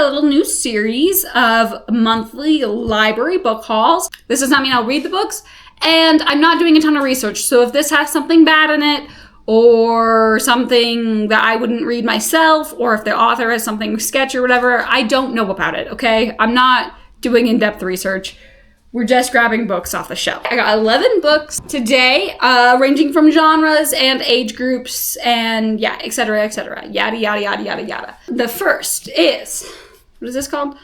little new series of monthly library book hauls. This does not mean I'll read the books, and I'm not doing a ton of research. So if this has something bad in it, or something that I wouldn't read myself, or if the author has something sketchy or whatever, I don't know about it, okay? I'm not doing in-depth research. We're just grabbing books off the shelf. I got 11 books today, ranging from genres and age groups and yeah, etc., etc. Yada, yada, yada, yada, yada. The first is, what is this called?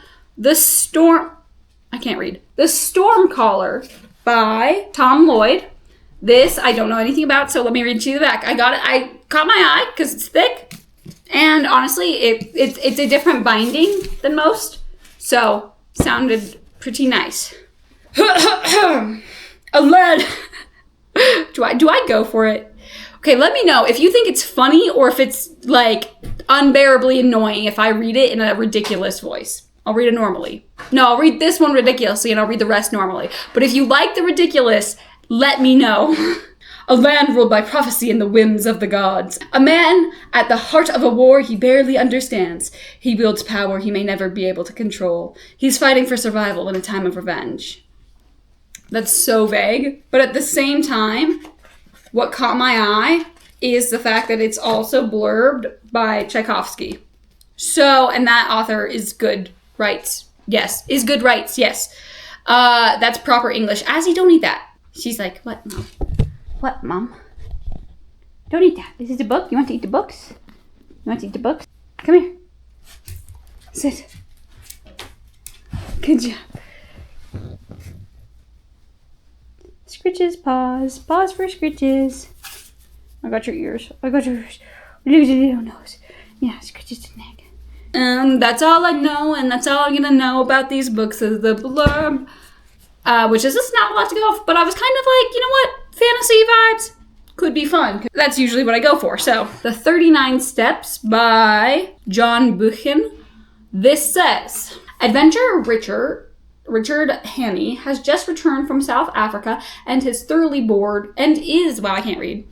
I can't read. The Stormcaller by Tom Lloyd. This I don't know anything about, so let me read to you the back. I caught my eye because it's thick, and honestly, it's a different binding than most, so sounded pretty nice. A lead. Do I go for it? Okay, let me know if you think it's funny or if it's like unbearably annoying if I read it in a ridiculous voice. I'll read it normally. No, I'll read this one ridiculously and I'll read the rest normally. But if you like the ridiculous, let me know. A land ruled by prophecy and the whims of the gods. A man at the heart of a war he barely understands. He wields power he may never be able to control. He's fighting for survival in a time of revenge. That's so vague. But at the same time, what caught my eye is the fact that it's also blurbed by Tchaikovsky. So, and that author is good rights. Yes. Is good rights. Yes. That's proper English. Azzy, don't eat that. She's like, what, Mom? What, Mom? Don't eat that. Is this a book? You want to eat the books? You want to eat the books? Come here. Sit. Good job. Scritches, pause. Pause for scritches. I got your ears. I got your ears. Look at your little nose. Yeah, scritches to neck. That's all I know, and that's all I'm gonna know about these books is the blurb. Which is just not a lot to go off, but I was kind of like, you know what? Fantasy vibes could be fun. That's usually what I go for. So, The 39 Steps by John Buchan. This says, Adventurer Richard Hannay has just returned from South Africa and is thoroughly bored with his London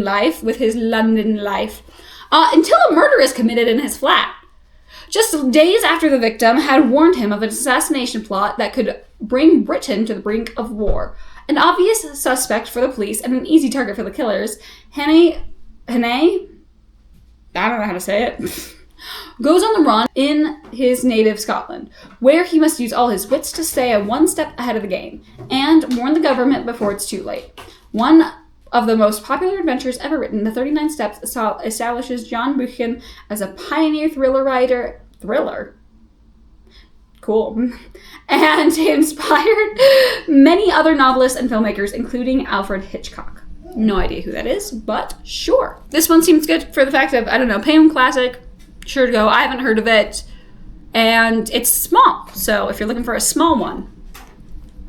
life, until a murder is committed in his flat. Just days after the victim had warned him of an assassination plot that could bring Britain to the brink of war. An obvious suspect for the police and an easy target for the killers, Hannay, I don't know how to say it, goes on the run in his native Scotland, where he must use all his wits to stay one step ahead of the game and warn the government before it's too late. One of the most popular adventures ever written, The 39 Steps establishes John Buchan as a pioneer thriller. Cool. And inspired many other novelists and filmmakers, including Alfred Hitchcock. No idea who that is, but sure. This one seems good for the fact of, I don't know, Payne classic. Sure to go. I haven't heard of it. And it's small. So if you're looking for a small one,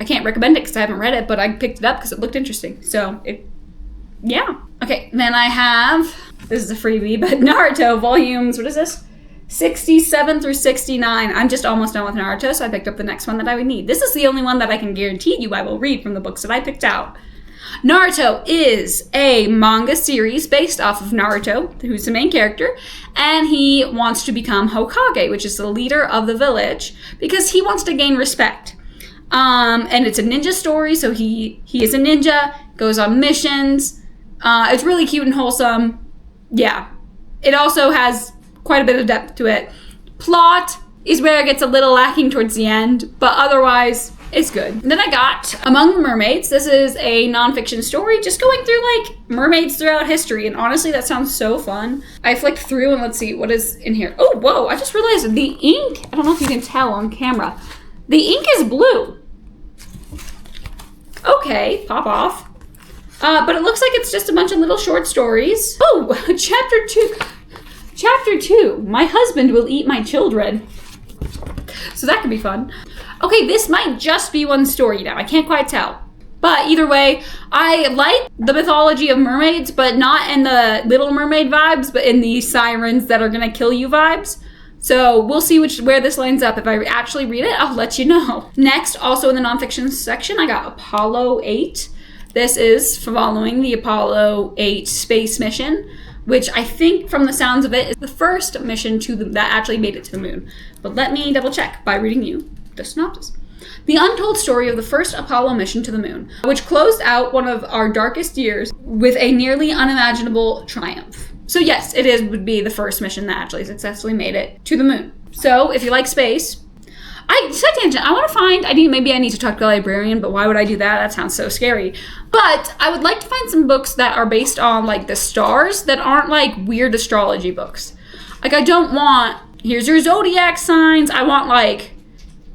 I can't recommend it because I haven't read it, but I picked it up because it looked interesting. So yeah. Okay, then I have, this is a freebie, but Naruto volumes, what is this? 67 through 69. I'm just almost done with Naruto, so I picked up the next one that I would need. This is the only one that I can guarantee you I will read from the books that I picked out. Naruto is a manga series based off of Naruto, who's the main character, and he wants to become Hokage, which is the leader of the village, because he wants to gain respect. And it's a ninja story, so he is a ninja, goes on missions. It's really cute and wholesome. Yeah. It also has quite a bit of depth to it. Plot is where it gets a little lacking towards the end, but otherwise, it's good. And then I got Among the Mermaids. This is a nonfiction story just going through like mermaids throughout history, and honestly, that sounds so fun. I flicked through and let's see what is in here. Oh, whoa, I just realized the ink, I don't know if you can tell on camera, the ink is blue. Okay, pop off. But it looks like it's just a bunch of little short stories. Oh, chapter 2, My Husband Will Eat My Children. So that could be fun. Okay, this might just be one story now. I can't quite tell. But either way, I like the mythology of mermaids, but not in the Little Mermaid vibes, but in the sirens that are gonna kill you vibes. So we'll see where this lines up. If I actually read it, I'll let you know. Next, also in the nonfiction section, I got Apollo 8. This is following the Apollo 8 space mission which I think from the sounds of it is the first mission that actually made it to the moon. But let me double check by reading you the synopsis. The untold story of the first Apollo mission to the moon, which closed out one of our darkest years with a nearly unimaginable triumph. So yes, would be the first mission that actually successfully made it to the moon. So if you like space, maybe I need to talk to the librarian, but why would I do that? That sounds so scary. But I would like to find some books that are based on like the stars that aren't like weird astrology books. Like I don't want, here's your zodiac signs. I want like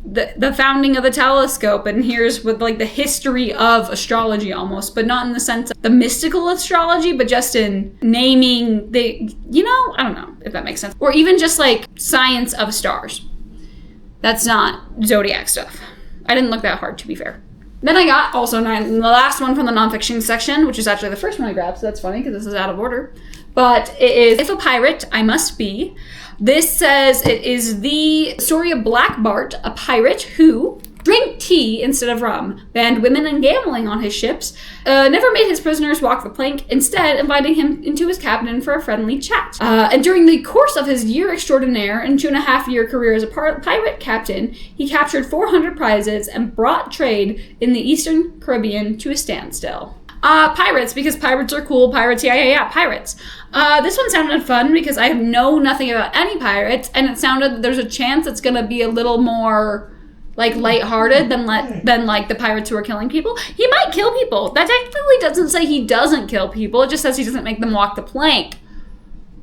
the founding of the telescope, and here's with like the history of astrology almost, but not in the sense of the mystical astrology, but just in naming I don't know if that makes sense. Or even just like science of stars. That's not zodiac stuff. I didn't look that hard, to be fair. Then I got also the last one from the nonfiction section, which is actually the first one I grabbed, so that's funny because this is out of order. But it is If a Pirate, I Must Be. This says it is the story of Black Bart, a pirate who drank tea instead of rum, banned women and gambling on his ships, never made his prisoners walk the plank, instead inviting him into his cabin for a friendly chat. And during the course of his year extraordinaire and 2.5-year career as a pirate captain, he captured 400 prizes and brought trade in the Eastern Caribbean to a standstill. Pirates, because pirates are cool. Pirates, yeah, pirates. This one sounded fun because I know nothing about any pirates, and it sounded that there's a chance it's gonna be a little more like lighthearted than like the pirates who are killing people. He might kill people. That technically doesn't say he doesn't kill people. It just says he doesn't make them walk the plank.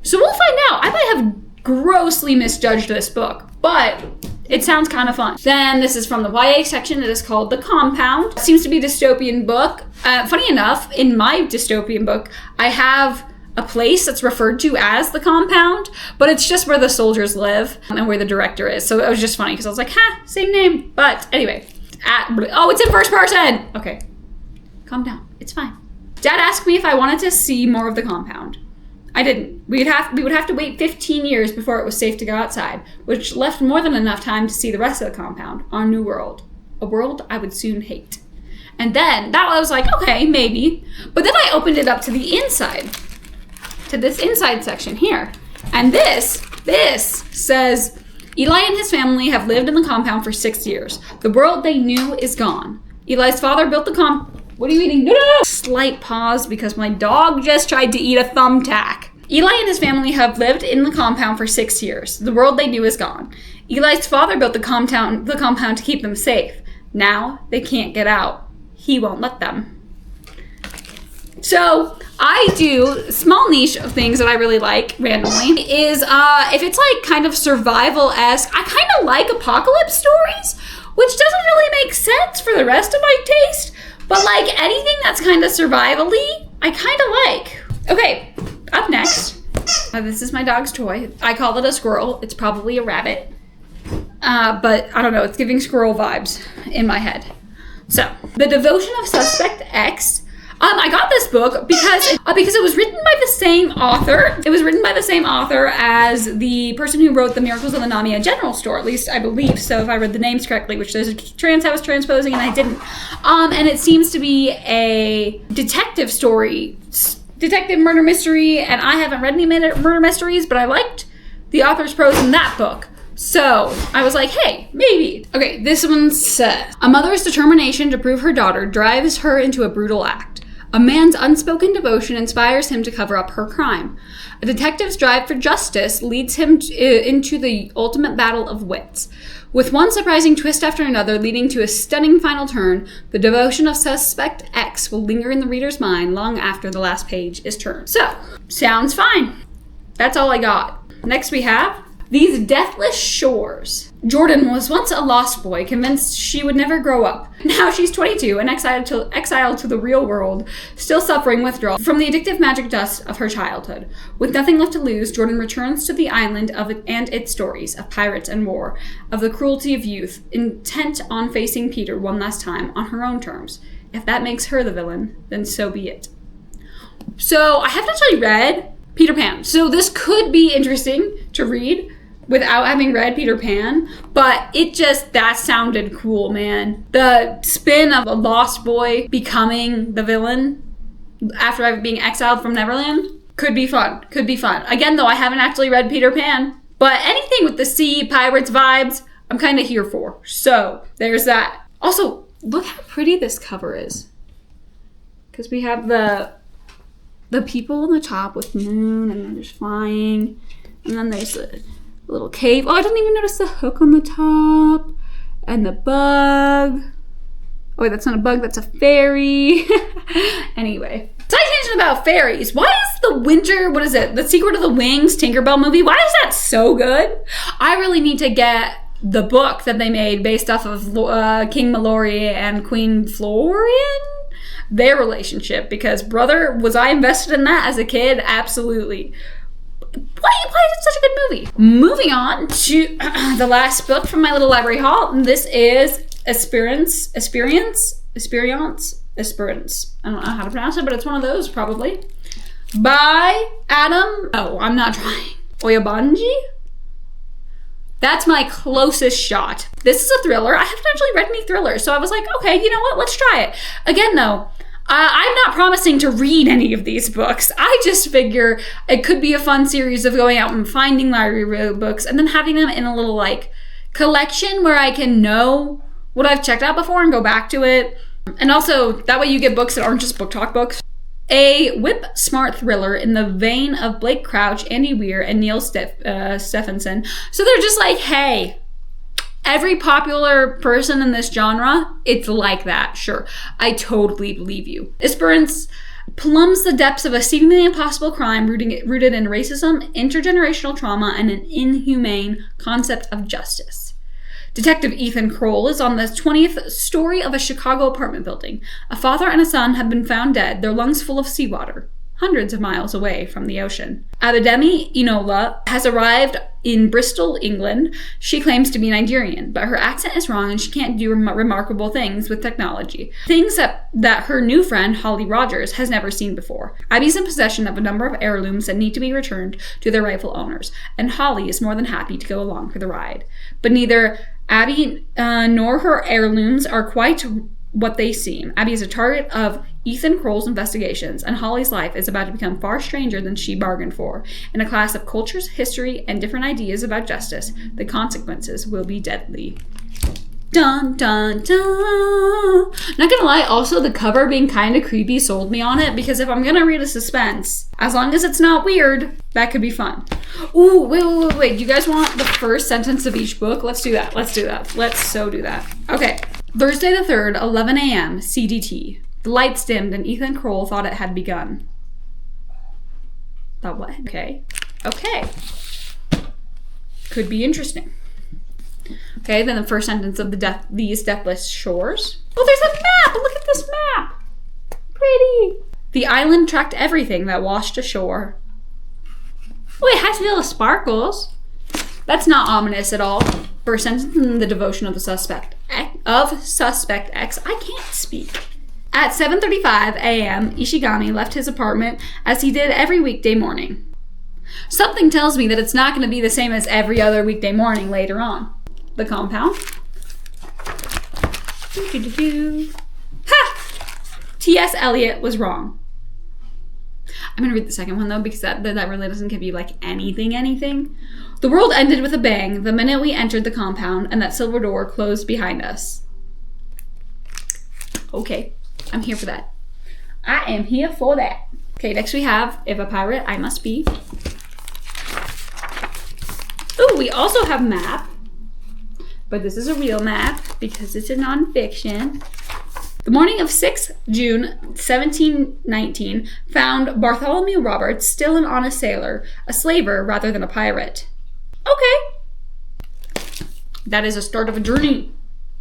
So we'll find out. I might have grossly misjudged this book, but it sounds kind of fun. Then this is from the YA section. It is called The Compound. It seems to be a dystopian book. Funny enough, in my dystopian book, I have a place that's referred to as the compound, but it's just where the soldiers live and where the director is. So it was just funny because I was like, same name. But anyway, it's in first person. Okay, calm down. It's fine. Dad asked me if I wanted to see more of the compound. I didn't. We would have to wait 15 years before it was safe to go outside, which left more than enough time to see the rest of the compound, our new world. A world I would soon hate. And then that I was like, okay, maybe. But then I opened it up to the inside, to this inside section here. And this says, Eli and his family have lived in the compound for 6 years. The world they knew is gone. Eli's father built the What are you eating? No! Slight pause because my dog just tried to eat a thumbtack. Eli and his family have lived in the compound for 6 years. The world they knew is gone. Eli's father built the compound to keep them safe. Now they can't get out. He won't let them. So I do small niche of things that I really like randomly is if it's like kind of survival-esque, I kind of like apocalypse stories, which doesn't really make sense for the rest of my taste, but like anything that's kind of survival-y, I kind of like. Okay, up next, this is my dog's toy. I call it a squirrel. It's probably a rabbit, but I don't know. It's giving squirrel vibes in my head. So, The Devotion of Suspect X. I got this book because it was written by the same author. It was written by the same author as the person who wrote The Miracles of the Namiya General Store, at least I believe so, if I read the names correctly, which there's I was transposing and I didn't. And it seems to be a detective story, detective murder mystery, and I haven't read any murder mysteries, but I liked the author's prose in that book. So I was like, hey, maybe. Okay, this one says, a mother's determination to prove her daughter drives her into a brutal act. A man's unspoken devotion inspires him to cover up her crime. A detective's drive for justice leads him into the ultimate battle of wits. With one surprising twist after another leading to a stunning final turn, the devotion of Suspect X will linger in the reader's mind long after the last page is turned. So, sounds fine. That's all I got. Next we have These Deathless Shores. Jordan was once a lost boy, convinced she would never grow up. Now she's 22 and exiled to the real world, still suffering withdrawal from the addictive magic dust of her childhood. With nothing left to lose, Jordan returns to the island and its stories of pirates and war, of the cruelty of youth, intent on facing Peter one last time on her own terms. If that makes her the villain, then so be it. So I haven't actually read Peter Pan, so this could be interesting to read without having read Peter Pan, but that sounded cool, man. The spin of a lost boy becoming the villain after being exiled from Neverland, Could be fun. Could be fun. Again, though, I haven't actually read Peter Pan. But anything with the sea, pirates vibes, I'm kind of here for. So, there's that. Also, look how pretty this cover is. Because we have the people on the top with moon, and then there's flying. And then there's a little cave. Oh, I didn't even notice the hook on the top. And the bug. Oh, wait, that's not a bug, that's a fairy. Anyway. Citation about fairies. Why is the winter, what is it? The Secret of the Wings Tinkerbell movie. Why is that so good? I really need to get the book that they made based off of King Mallory and Queen Florian. Their relationship. Because, brother, was I invested in that as a kid? Absolutely. Why is it such a good movie? Moving on to the last book from my little library haul. This is Experience. I don't know how to pronounce it, but it's one of those probably. By Adam. Oh, I'm not trying. Oyabanji? That's my closest shot. This is a thriller. I haven't actually read any thrillers, so I was like, okay, you know what? Let's try it. Again, though, I'm not promising to read any of these books. I just figure it could be a fun series of going out and finding library books and then having them in a little like collection where I can know what I've checked out before and go back to it. And also, that way you get books that aren't just book talk books. A whip-smart thriller in the vein of Blake Crouch, Andy Weir, and Neil Stephenson. So they're just like, hey, every popular person in this genre, it's like that. Sure, I totally believe you. Esperance plumbs the depths of a seemingly impossible crime rooted in racism, intergenerational trauma, and an inhumane concept of justice. Detective Ethan Kroll is on the 20th story of a Chicago apartment building. A father and a son have been found dead, their lungs full of seawater, hundreds of miles away from the ocean. Abidemi Inola has arrived in Bristol, England. She claims to be Nigerian, but her accent is wrong and she can't do remarkable things with technology. Things that her new friend, Holly Rogers, has never seen before. Abby's in possession of a number of heirlooms that need to be returned to their rightful owners, and Holly is more than happy to go along for the ride. But neither Abby nor her heirlooms are quite what they seem. Abby is a target of Ethan Kroll's investigations, and Holly's life is about to become far stranger than she bargained for. In a class of cultures, history, and different ideas about justice, the consequences will be deadly. Dun, dun, dun. Not gonna lie, also the cover being kind of creepy sold me on it, because if I'm gonna read a suspense, as long as it's not weird, that could be fun. Ooh, wait. Do you guys want the first sentence of each book? Let's do that. Let's so do that. Okay. Thursday the 3rd, 11 a.m., CDT. The lights dimmed and Ethan Kroll thought it had begun. Thought what? Okay. Could be interesting. Okay, then the first sentence of these deathless shores. Oh, there's a map! Look at this map! Pretty! The island tracked everything that washed ashore. Oh, it has little sparkles. That's not ominous at all. First sentence in the devotion of the suspect X. I can't speak. At 7:35 a.m., Ishigami left his apartment as he did every weekday morning. Something tells me that it's not going to be the same as every other weekday morning later on. The compound. Ha! T.S. Eliot was wrong. I'm going to read the second one, though, because that really doesn't give you, like, anything. The world ended with a bang the minute we entered the compound, and that silver door closed behind us. Okay, I'm here for that. I am here for that. Okay, next we have If a Pirate, I Must Be. Ooh, we also have map. But this is a real map because it's a nonfiction. The morning of 6 June 1719 found Bartholomew Roberts still an honest sailor, a slaver rather than a pirate. Okay. That is a start of a journey.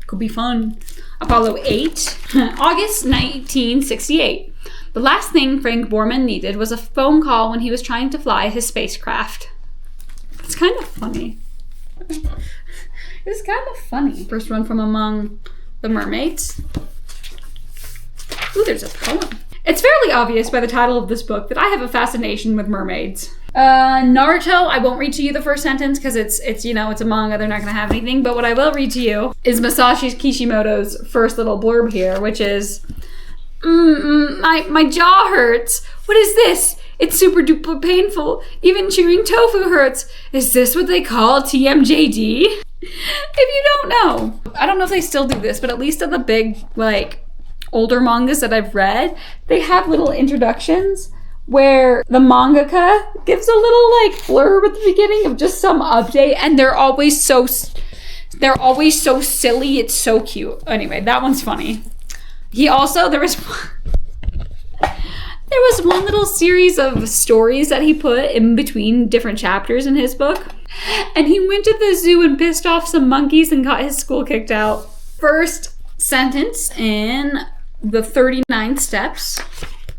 Could be fun. Apollo 8, August 1968. The last thing Frank Borman needed was a phone call when he was trying to fly his spacecraft. It's kind of funny. It's kind of funny. First one from among the Mermaids. Ooh, there's a poem. It's fairly obvious by the title of this book that I have a fascination with mermaids. Naruto, I won't read to you the first sentence because it's a manga, they're not going to have anything, but what I will read to you is Masashi Kishimoto's first little blurb here, which is, my jaw hurts. What is this? It's super duper painful. Even chewing tofu hurts. Is this what they call TMJD? If you don't know. I don't know if they still do this, but at least in the big, like, older mangas that I've read, they have little introductions where the mangaka gives a little, like, blurb at the beginning of just some update, and they're always so silly. It's so cute. Anyway, that one's funny. He also, there was one little series of stories that he put in between different chapters in his book. And he went to the zoo and pissed off some monkeys and got his school kicked out. First sentence in the 39 steps.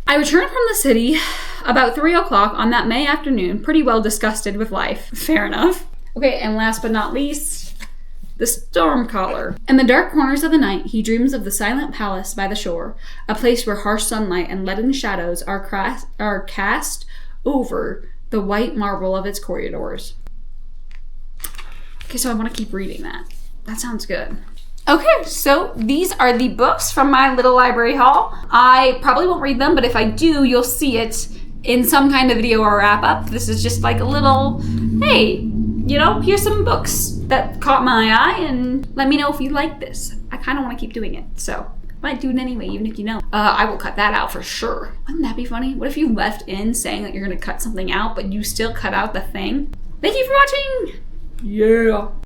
I returned from the city about 3 o'clock on that May afternoon, pretty well disgusted with life. Fair enough. Okay, and last but not least, the Stormcaller. In the dark corners of the night, he dreams of the silent palace by the shore, a place where harsh sunlight and leaden shadows are cast over the white marble of its corridors. Okay, so I want to keep reading that. That sounds good. Okay, so these are the books from my little library haul. I probably won't read them, but if I do, you'll see it in some kind of video or wrap up. This is just like a little, hey, you know, here's some books that caught my eye, and let me know if you like this. I kind of want to keep doing it, so I might do it anyway, even if you know. I will cut that out for sure. Wouldn't that be funny? What if you left in saying that you're going to cut something out, but you still cut out the thing? Thank you for watching! Yeah.